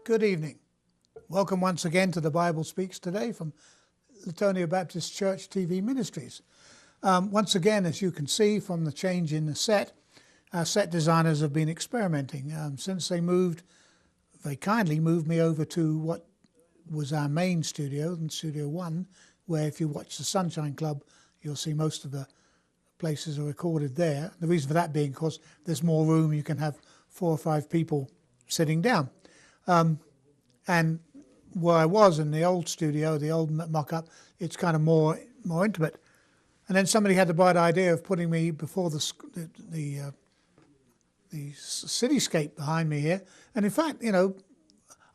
Good evening. Welcome once again to The Bible Speaks Today from Latonia Baptist Church TV Ministries. Once again, as you can see from the change in the set, our set designers have been experimenting. Since they kindly moved me over to what was our main studio, in Studio One, where if you watch the Sunshine Club, you'll see most of the places are recorded there. The reason for that being, of course, there's more room, you can have 4 or 5 people sitting down. And where I was in the old studio, the old mock-up, it's kind of more intimate. And then somebody had the bright idea of putting me before the cityscape behind me here. And in fact, you know,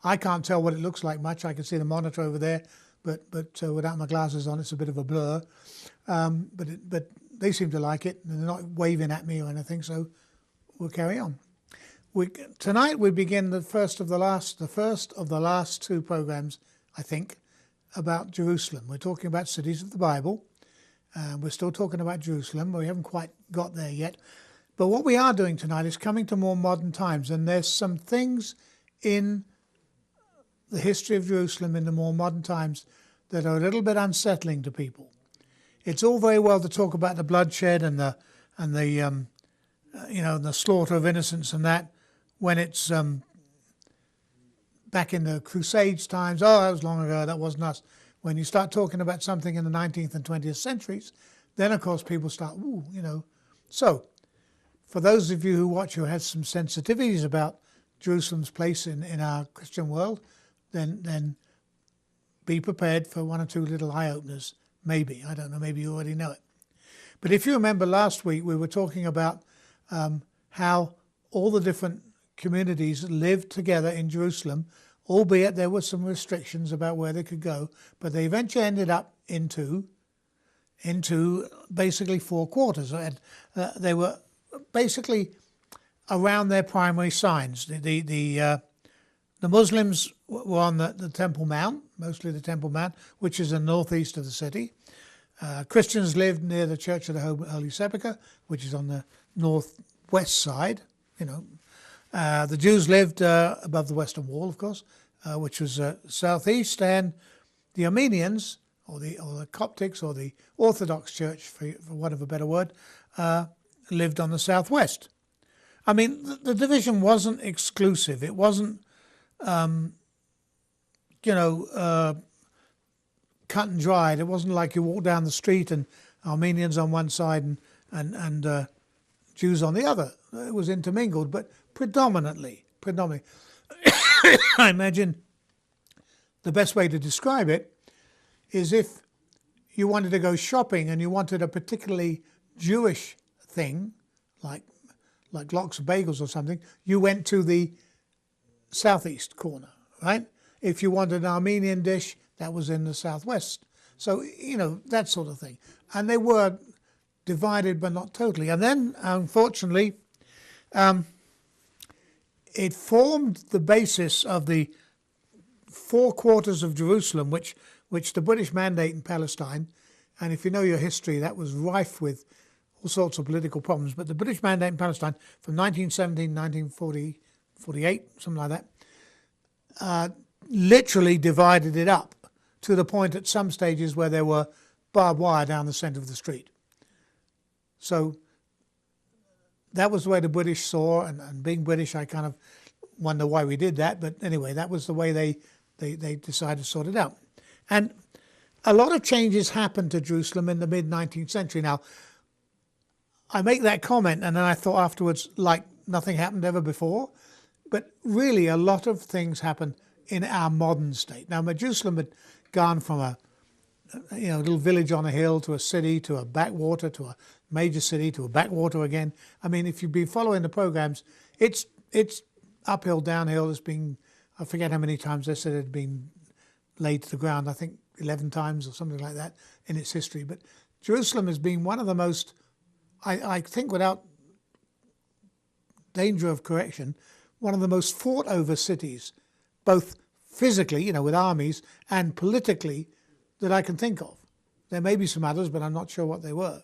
I can't tell what it looks like much. I can see the monitor over there, but without my glasses on, it's a bit of a blur. But they seem to like it, and they're not waving at me or anything, so we'll carry on. Tonight we begin the first of the last 2 programs, I think, about Jerusalem. We're talking about cities of the Bible. We're still talking about Jerusalem. We haven't quite got there yet. But what we are doing tonight is coming to more modern times, and there's some things in the history of Jerusalem in the more modern times that are a little bit unsettling to people. It's all very well to talk about the bloodshed and the slaughter of innocents and that, when it's back in the Crusades times. Oh, that was long ago, that wasn't us. When you start talking about something in the 19th and 20th centuries, then of course people start, ooh, you know. So, for those of you who watch who have some sensitivities about Jerusalem's place in our Christian world, then be prepared for 1 or 2 little eye-openers, maybe. I don't know, maybe you already know it. But if you remember last week, we were talking about how all the different communities lived together in Jerusalem, albeit there were some restrictions about where they could go, but they eventually ended up into basically 4 quarters. They were basically around their primary signs. The Muslims were on the Temple Mount, mostly the Temple Mount, which is in the northeast of the city. Christians lived near the Church of the Holy Sepulchre, which is on the northwest side, you know. The Jews lived above the Western Wall, of course, which was southeast, and the Armenians, or the Coptics, or the Orthodox Church, for want of a better word, lived on the southwest. I mean, the division wasn't exclusive. It wasn't, cut and dried. It wasn't like you walk down the street and Armenians on one side and Jews on the other. It was intermingled, but predominantly. I imagine the best way to describe it is if you wanted to go shopping and you wanted a particularly Jewish thing, like lox of bagels or something, you went to the southeast corner, right? If you wanted an Armenian dish, that was in the southwest. So, you know, that sort of thing. And they were divided, but not totally. And then, unfortunately, it formed the basis of the 4 quarters of Jerusalem, which the British Mandate in Palestine, and if you know your history, that was rife with all sorts of political problems. But the British Mandate in Palestine from 1917 to 1948, something like that, literally divided it up to the point at some stages where there were barbed wire down the centre of the street. So that was the way the British saw, and being British, I kind of wonder why we did that. But anyway, that was the way they decided to sort it out. And a lot of changes happened to Jerusalem in the mid-19th century. Now, I make that comment, and then I thought afterwards, like nothing happened ever before. But really, a lot of things happened in our modern state. Now, Jerusalem had gone from a little village on a hill to a city to a backwater to a major city to a backwater again. I mean, if you've been following the programs, it's uphill, downhill. It's been, I forget how many times they said it had been laid to the ground. I think 11 times or something like that in its history. But Jerusalem has been one of the most, I think without danger of correction, one of the most fought over cities, both physically, with armies, and politically, that I can think of. There may be some others, but I'm not sure what they were.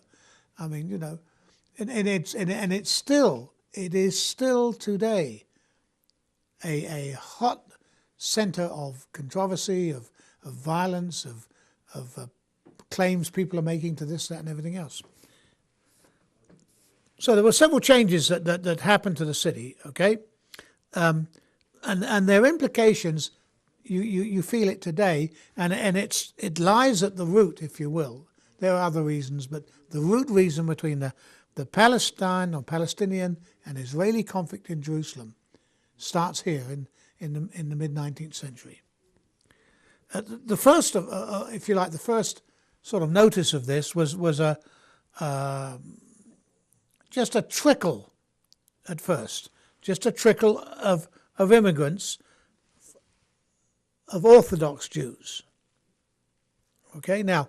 I mean, and it is still today a hot center of controversy, of violence, of claims people are making to this, that, and everything else. So there were several changes that happened to the city, okay? And their implications, you feel it today, and it lies at the root, if you will. There are other reasons, but the root reason between the Palestine or Palestinian and Israeli conflict in Jerusalem starts here in the mid-19th century. The first, if you like, the first sort of notice of this was just a trickle at first, just a trickle of immigrants, of Orthodox Jews. Okay, now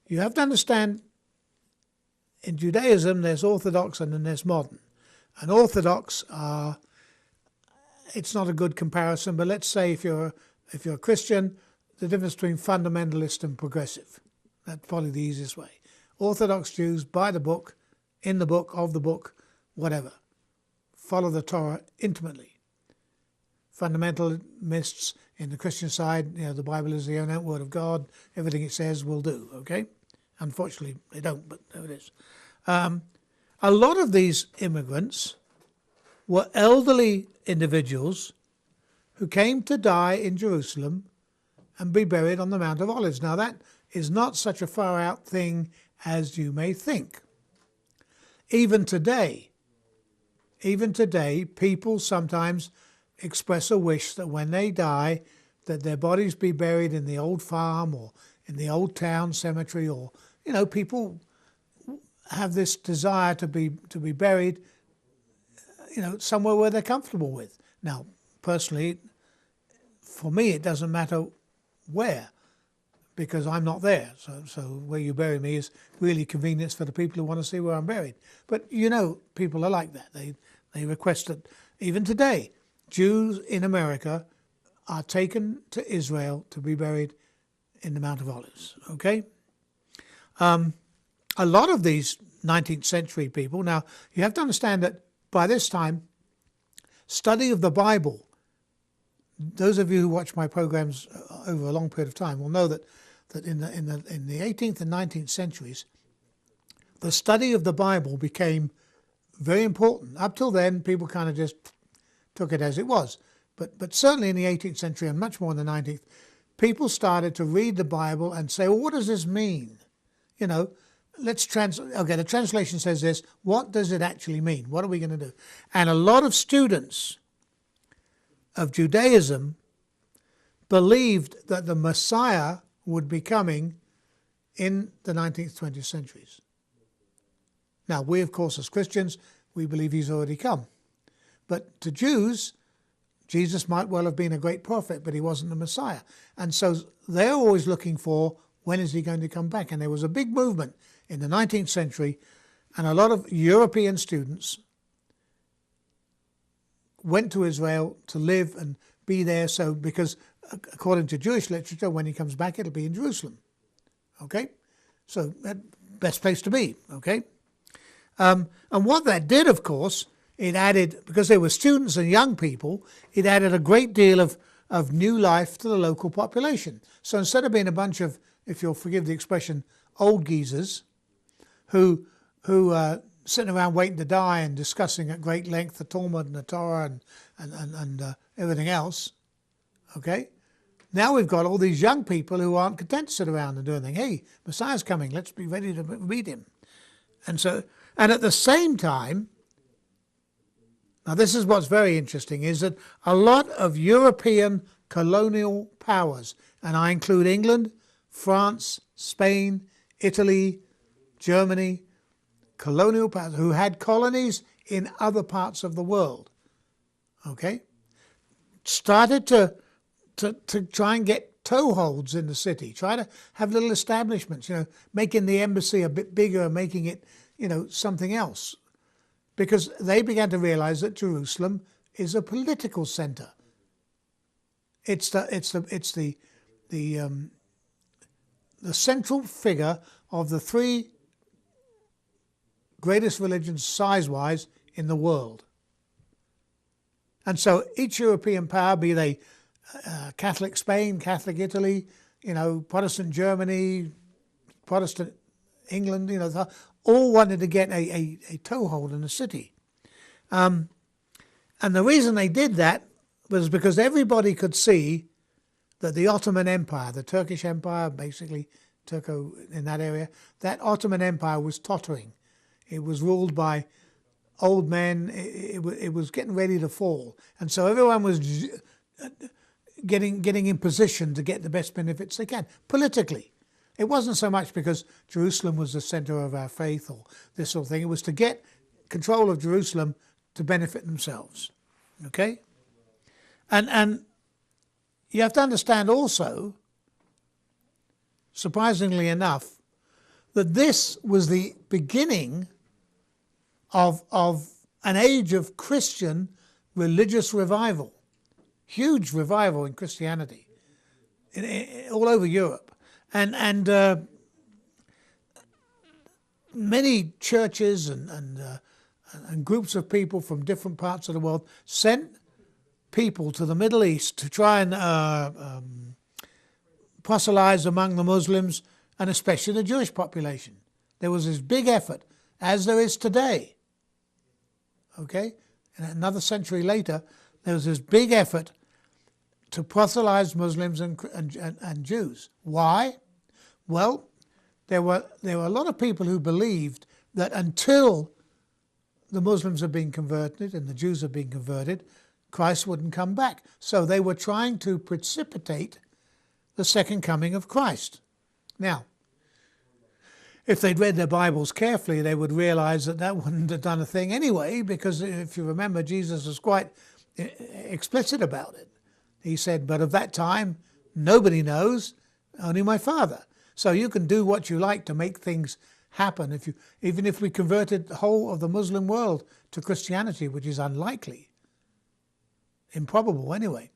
you have to understand, in Judaism there's Orthodox and then there's modern. And Orthodox are, it's not a good comparison, but let's say if you're a Christian, the difference between fundamentalist and progressive. That's probably the easiest way. Orthodox Jews, by the book, in the book, of the book, whatever. Follow the Torah intimately. Fundamentalists in the Christian side, the Bible is the inerrant word of God. Everything it says will do, okay? Unfortunately, they don't, but there it is. A lot of these immigrants were elderly individuals who came to die in Jerusalem and be buried on the Mount of Olives. Now, that is not such a far-out thing as you may think. Even today, people sometimes express a wish that when they die, that their bodies be buried in the old farm or in the old town cemetery, or people have this desire to be buried, somewhere where they're comfortable with. Now, personally, for me, it doesn't matter where, because I'm not there. So where you bury me is really convenience for the people who want to see where I'm buried. But people are like that. They request that even today, Jews in America are taken to Israel to be buried in the Mount of Olives, okay? A lot of these 19th century people, now you have to understand that by this time, study of the Bible, those of you who watch my programs over a long period of time will know that in the 18th and 19th centuries, the study of the Bible became very important. Up till then, people kind of just took it as it was. But certainly in the 18th century and much more in the 19th, people started to read the Bible and say, well, what does this mean? The translation says this. What does it actually mean? What are we going to do? And a lot of students of Judaism believed that the Messiah would be coming in the 19th, 20th centuries. Now, we, of course, as Christians, we believe he's already come. But to Jews, Jesus might well have been a great prophet, but he wasn't the Messiah. And so they're always looking for, when is he going to come back? And there was a big movement in the 19th century, and a lot of European students went to Israel to live and be there. So, because according to Jewish literature, when he comes back, it'll be in Jerusalem. Okay? So, best place to be. Okay? And what that did, of course, it added, because they were students and young people, it added a great deal of new life to the local population. So instead of being a bunch of, if you'll forgive the expression, old geezers who sitting around waiting to die and discussing at great length the Talmud and the Torah and everything else, okay? Now we've got all these young people who aren't content to sit around and do anything. Hey, Messiah's coming, let's be ready to meet him. And at the same time, now this is what's very interesting, is that a lot of European colonial powers, and I include England, France, Spain, Italy, Germany, colonial powers who had colonies in other parts of the world, okay, started to try and get toeholds in the city, try to have little establishments, making the embassy a bit bigger, making it, something else, because they began to realize that Jerusalem is a political center. It's the central figure of the three greatest religions size-wise in the world. And so each European power, be they Catholic Spain, Catholic Italy, Protestant Germany, Protestant England, all wanted to get a toehold in the city. And the reason they did that was because everybody could see that the Ottoman Empire, the Turkish Empire, basically Turco in that area, that Ottoman Empire was tottering. It was ruled by old men. It was getting ready to fall. And so everyone was getting in position to get the best benefits they can, politically. It wasn't so much because Jerusalem was the center of our faith or this sort of thing. It was to get control of Jerusalem to benefit themselves. Okay? And you have to understand also, surprisingly enough, that this was the beginning of an age of Christian religious revival. Huge revival in Christianity all over Europe. And many churches and groups of people from different parts of the world sent people to the Middle East to try and proselytize among the Muslims and especially the Jewish population. There was this big effort, as there is today. Okay? And another century later, there was this big effort to proselytize Muslims and Jews. Why? Well, there were a lot of people who believed that until the Muslims had been converted and the Jews had been converted, Christ wouldn't come back. So they were trying to precipitate the second coming of Christ. Now, if they'd read their Bibles carefully, they would realize that wouldn't have done a thing anyway, because if you remember, Jesus was quite explicit about it. He said, but of that time, nobody knows, only my Father. So you can do what you like to make things happen. Even if we converted the whole of the Muslim world to Christianity, which is unlikely, improbable anyway,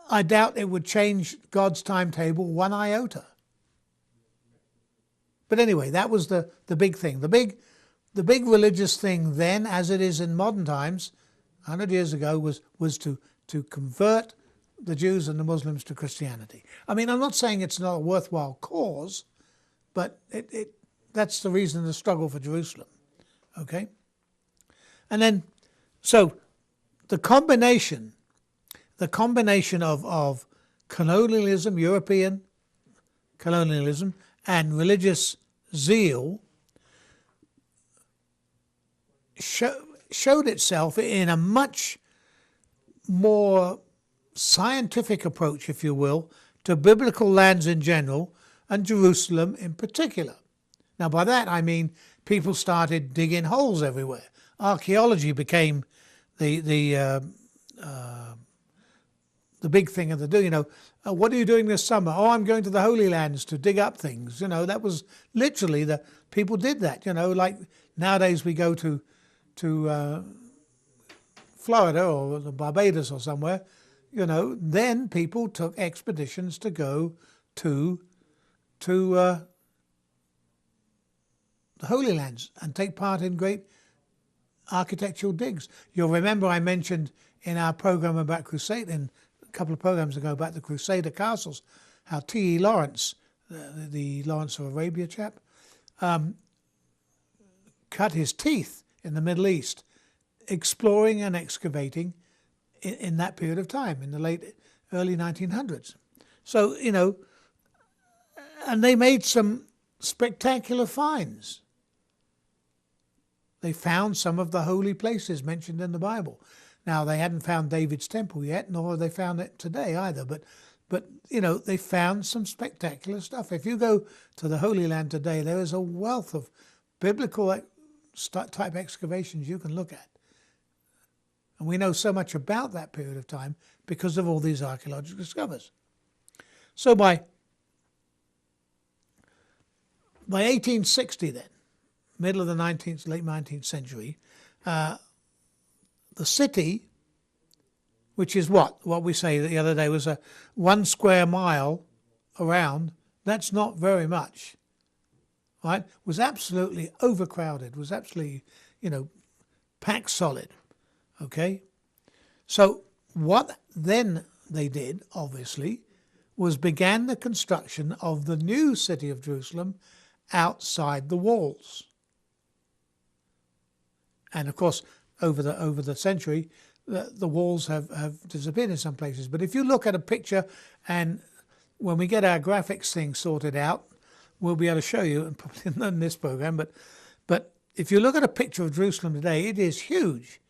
I doubt it would change God's timetable one iota. But anyway, that was the big thing. The big religious thing then, as it is in modern times, 100 years ago, was to convert the Jews and the Muslims to Christianity. I mean, I'm not saying it's not a worthwhile cause, but that's the reason the struggle for Jerusalem. Okay? And then, so the combination of colonialism, European colonialism, and religious zeal showed itself in a much more scientific approach, if you will, to biblical lands in general and Jerusalem in particular. Now, by that I mean people started digging holes everywhere. Archaeology became the big thing of the do. What are you doing this summer? Oh, I'm going to the Holy Lands to dig up things. That was literally the people did that. Like nowadays we go to Florida or Barbados or somewhere. Then people took expeditions to go to the Holy Lands and take part in great architectural digs. You'll remember I mentioned in our program about Crusade, a couple of programs ago, about the Crusader castles, how T.E. Lawrence, the Lawrence of Arabia chap, cut his teeth in the Middle East, exploring and excavating in that period of time, in the early 1900s. So, and they made some spectacular finds. They found some of the holy places mentioned in the Bible. Now, they hadn't found David's temple yet, nor have they found it today either, but they found some spectacular stuff. If you go to the Holy Land today, there is a wealth of biblical type excavations you can look at. And we know so much about that period of time because of all these archaeological discoveries. So by 1860 then, middle of the late 19th century, the city, which is what we say the other day was a 1 square mile around, that's not very much, right? Was absolutely overcrowded, was absolutely, packed solid, okay? So what then they did, obviously, was began the construction of the new city of Jerusalem outside the walls. And of course, over the century, the walls have disappeared in some places. But if you look at a picture, and when we get our graphics thing sorted out, we'll be able to show you, and probably not in this program, but if you look at a picture of Jerusalem today, it is huge,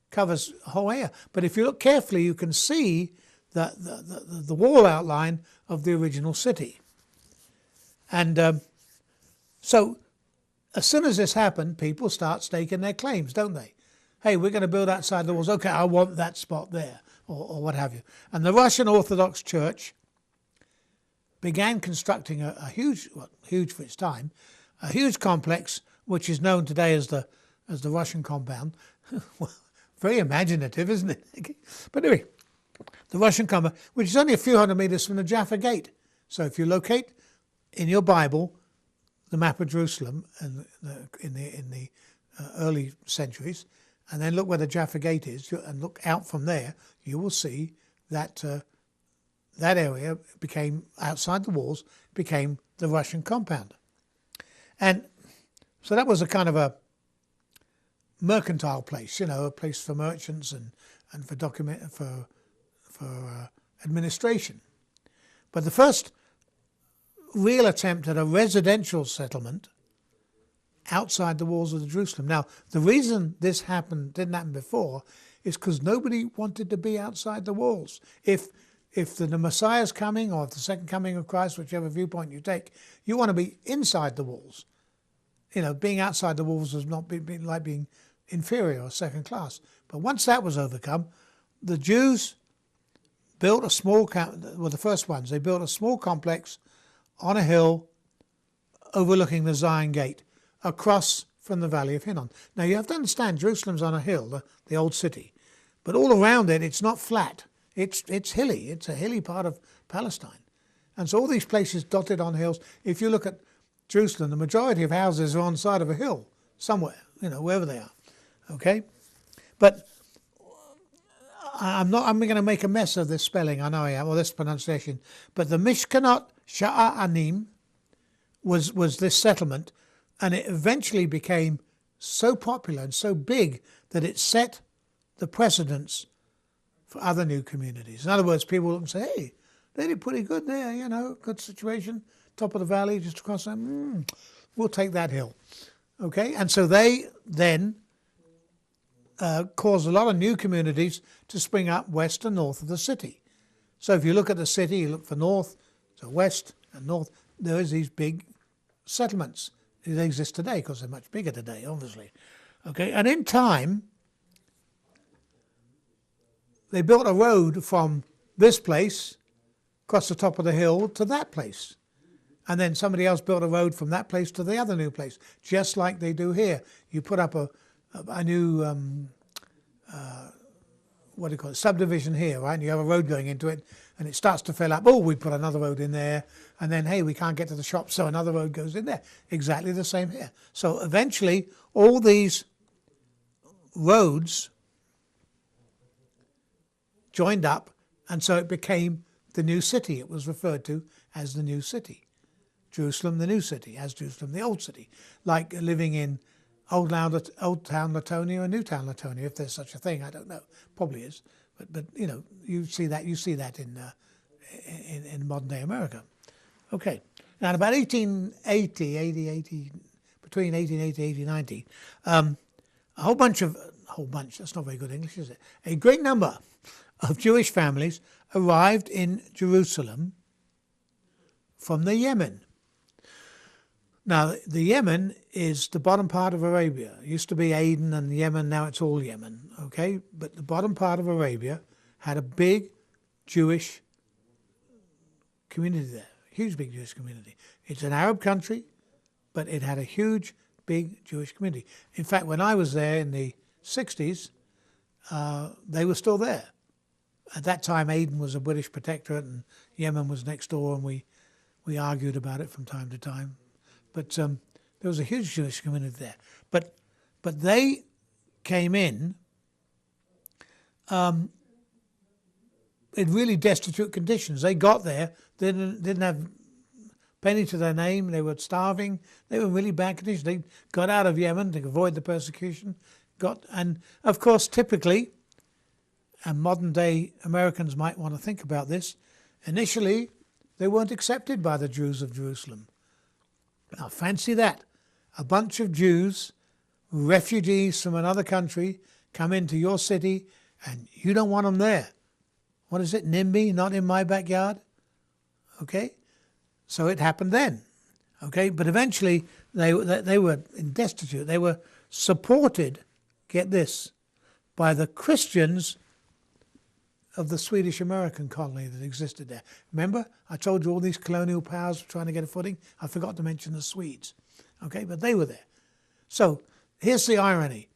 covers a whole area. But if you look carefully, you can see the wall outline of the original city. And so as soon as this happened, people start staking their claims, don't they? Hey, we're going to build outside the walls. Okay, I want that spot there, or what have you. And the Russian Orthodox Church began constructing a huge, well, huge for its time, a huge complex, which is known today as the Russian compound. Well, very imaginative, isn't it? But anyway, the Russian compound, which is only a few hundred meters from the Jaffa Gate. So if you locate in your Bible the map of Jerusalem in the early centuries, and then look where the Jaffa Gate is, and look out from there, you will see that that area became, outside the walls, became the Russian compound. And so that was a kind of a mercantile place, a place for merchants and for administration. But the first real attempt at a residential settlement outside the walls of Jerusalem. Now, the reason this didn't happen before is because nobody wanted to be outside the walls. If the Messiah's coming, or if the second coming of Christ, whichever viewpoint you take, you want to be inside the walls. Being outside the walls was not like being inferior or second class. But once that was overcome, the Jews built a small, the first ones, they built a small complex on a hill overlooking the Zion Gate, across from the Valley of Hinnom. Now you have to understand, Jerusalem's on a hill, the old city, but all around it, it's not flat. It's hilly. It's a hilly part of Palestine. And so all these places dotted on hills, if you look at Jerusalem, the majority of houses are on the side of a hill, somewhere, wherever they are. Okay? But I'm going to make a mess of this spelling, I know I am, or this pronunciation. But the Mishkanot Sha'anim was this settlement, and it eventually became so popular and so big that it set the precedence for other new communities. In other words, people look and say, hey, they did pretty good there, good situation, top of the valley, just across there, we'll take that hill. Okay, and so they then caused a lot of new communities to spring up west and north of the city. So if you look at the city, you look for north, so west and north, there is these big settlements. They exist today because they're much bigger today, obviously. Okay, and in time, they built a road from this place across the top of the hill to that place. And then somebody else built a road from that place to the other new place, just like they do here. You put up a new, subdivision here, right? And you have a road going into it, and it starts to fill up. Oh, we put another road in there. And then, hey, we can't get to the shop, so another road goes in there. Exactly the same here. So eventually, all these roads joined up, and so it became the new city. It was referred to as the new city. Jerusalem, the new city, as Jerusalem, the old city. Like living in Old Town Latonia or New Town Latonia, if there's such a thing. I don't know. Probably is. But you see that in modern day America. Okay. Now, in about 1880, between 1880 and 1890, a whole bunch, that's not very good English, is it? A great number of Jewish families arrived in Jerusalem from the Yemen. Now, the Yemen is the bottom part of Arabia. It used to be Aden and Yemen, now it's all Yemen, okay? But the bottom part of Arabia had a big Jewish community there, huge big Jewish community. It's an Arab country, but it had a huge, big Jewish community. In fact, when I was there in the 60s, they were still there. At that time, Aden was a British protectorate and Yemen was next door, and we argued about it from time to time. But there was a huge Jewish community there. But they came in in really destitute conditions. They got there, they didn't have penny to their name, they were starving, they were in really bad conditions. They got out of Yemen to avoid the persecution, and of course typically, and modern day Americans might want to think about this, initially they weren't accepted by the Jews of Jerusalem. Now fancy that, a bunch of Jews, refugees from another country, come into your city and you don't want them there. What is it, NIMBY, not in my backyard? Okay, so it happened then. Okay, but eventually they were destitute. They were supported, get this, by the Christians of the Swedish American colony that existed there. Remember, I told you all these colonial powers were trying to get a footing? I forgot to mention the Swedes. Okay, but they were there. So here's the irony.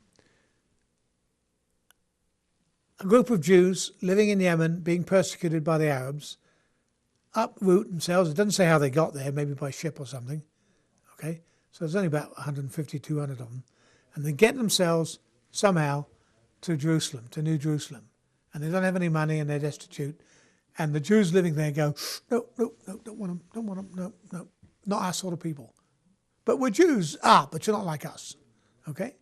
A group of Jews living in Yemen being persecuted by the Arabs uproot themselves. It doesn't say how they got there, maybe by ship or something. Okay, so there's only about 150, 200 of them. And they get themselves somehow to Jerusalem, to New Jerusalem. And they don't have any money and they're destitute. And the Jews living there go, no, don't want them, no, not our sort of people. But we're Jews. But you're not like us. Okay?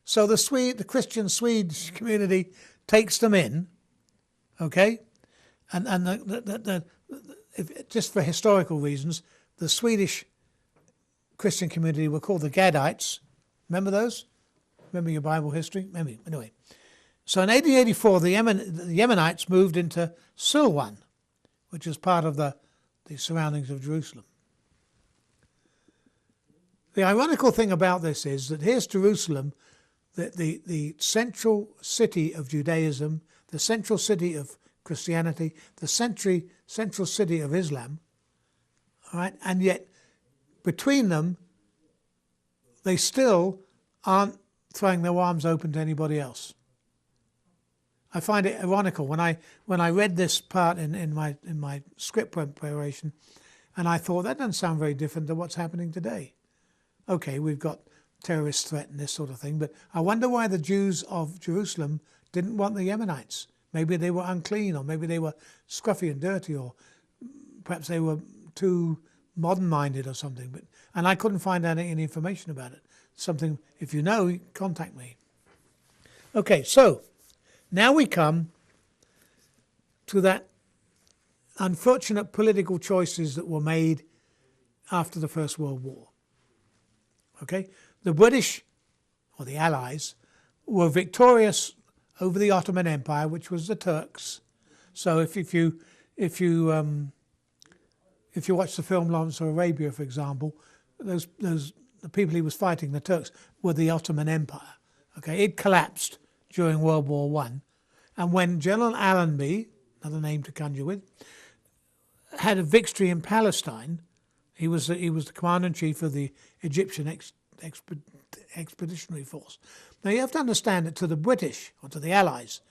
So the Christian Swedish community takes them in, okay? And just for historical reasons, the Swedish Christian community were called the Gadites. Remember those? Remember your Bible history? Maybe. Anyway. So in 1884, the Yemenites moved into Silwan, which is part of the surroundings of Jerusalem. The ironical thing about this is that here's Jerusalem, the central city of Judaism, the central city of Christianity, the central city of Islam, all right? And yet between them, they still aren't throwing their arms open to anybody else. I find it ironical when I read this part in my script preparation, and I thought that doesn't sound very different than what's happening today. Okay, we've got terrorist threat and this sort of thing, but I wonder why the Jews of Jerusalem didn't want the Yemenites. Maybe they were unclean, or maybe they were scruffy and dirty, or perhaps they were too modern-minded or something. And I couldn't find any information about it. Something, if you know, contact me. Okay, so now we come to that unfortunate political choices that were made after the First World War. Okay, the British, or the Allies, were victorious over the Ottoman Empire, which was the Turks. So if you watch the film Lawrence of Arabia, for example, the people he was fighting, the Turks, were the Ottoman Empire. Okay, it collapsed during World War One, and when General Allenby, another name to conjure with, had a victory in Palestine, he was the commander-in-chief of the Egyptian Expeditionary Force. Now you have to understand that to the British, or to the Allies,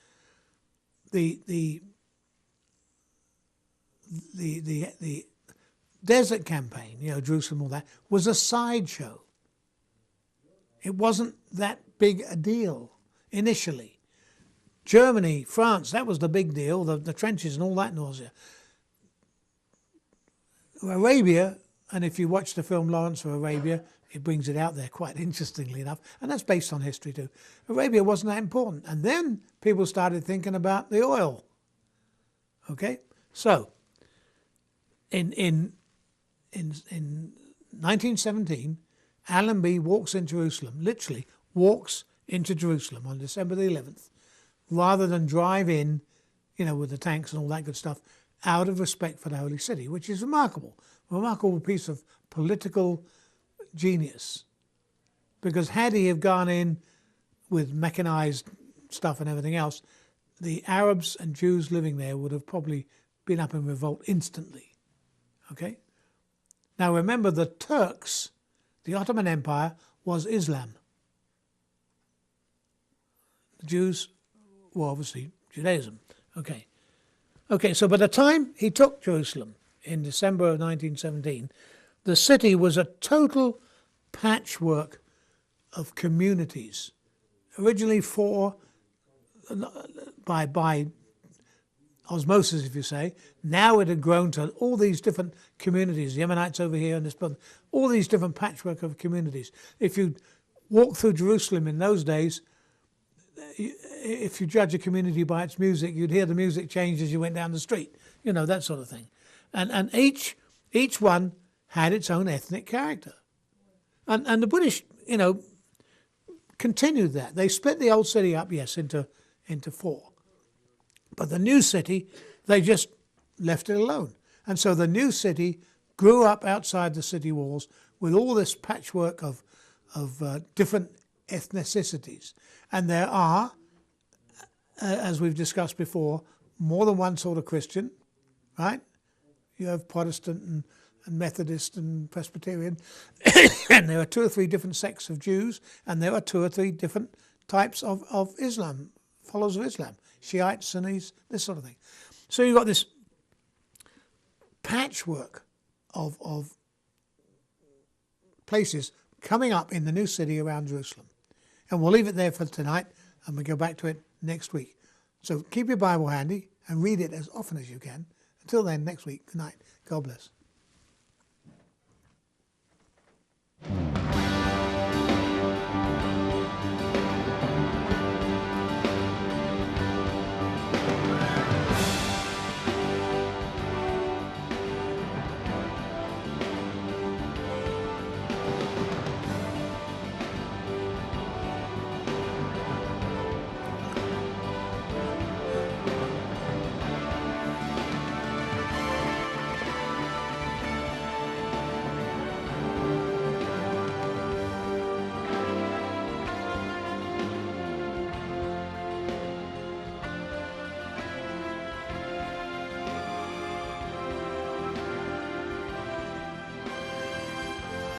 the desert campaign, Jerusalem, all that, was a sideshow. It wasn't that big a deal initially. Germany, France, that was the big deal, the trenches and all that nausea. Arabia, and if you watch the film Lawrence of Arabia, it brings it out there quite interestingly enough, and that's based on history too. Arabia wasn't that important, and then people started thinking about the oil. Okay, so in 1917, Allenby walks in Jerusalem, literally walks into Jerusalem on December the 11th, rather than drive in, with the tanks and all that good stuff, out of respect for the Holy City, which is remarkable. A remarkable piece of political genius. Because had he have gone in with mechanized stuff and everything else, the Arabs and Jews living there would have probably been up in revolt instantly. Okay? Now remember, the Turks, the Ottoman Empire, was Islam. The Jews were obviously Judaism. Okay, so by the time he took Jerusalem in December of 1917, the city was a total patchwork of communities. Originally by osmosis, if you say. Now it had grown to all these different communities, the Ammonites over here and this, all these different patchwork of communities. If you walk through Jerusalem in those days, if you judge a community by its music, you'd hear the music change as you went down the street, that sort of thing. And each one had its own ethnic character. And the British, continued that. They split the old city up, yes, into four. But the new city, they just left it alone. And so the new city grew up outside the city walls with all this patchwork of different ethnicities. And there are, as we've discussed before, more than one sort of Christian, right? You have Protestant and Methodist and Presbyterian, and there are 2 or 3 different sects of Jews, and there are 2 or 3 different types of Islam, followers of Islam, Shiites, Sunnis, this sort of thing. So you've got this patchwork of places coming up in the new city around Jerusalem. And we'll leave it there for tonight, and we'll go back to it next week. So keep your Bible handy and read it as often as you can. Until then, next week, good night. God bless.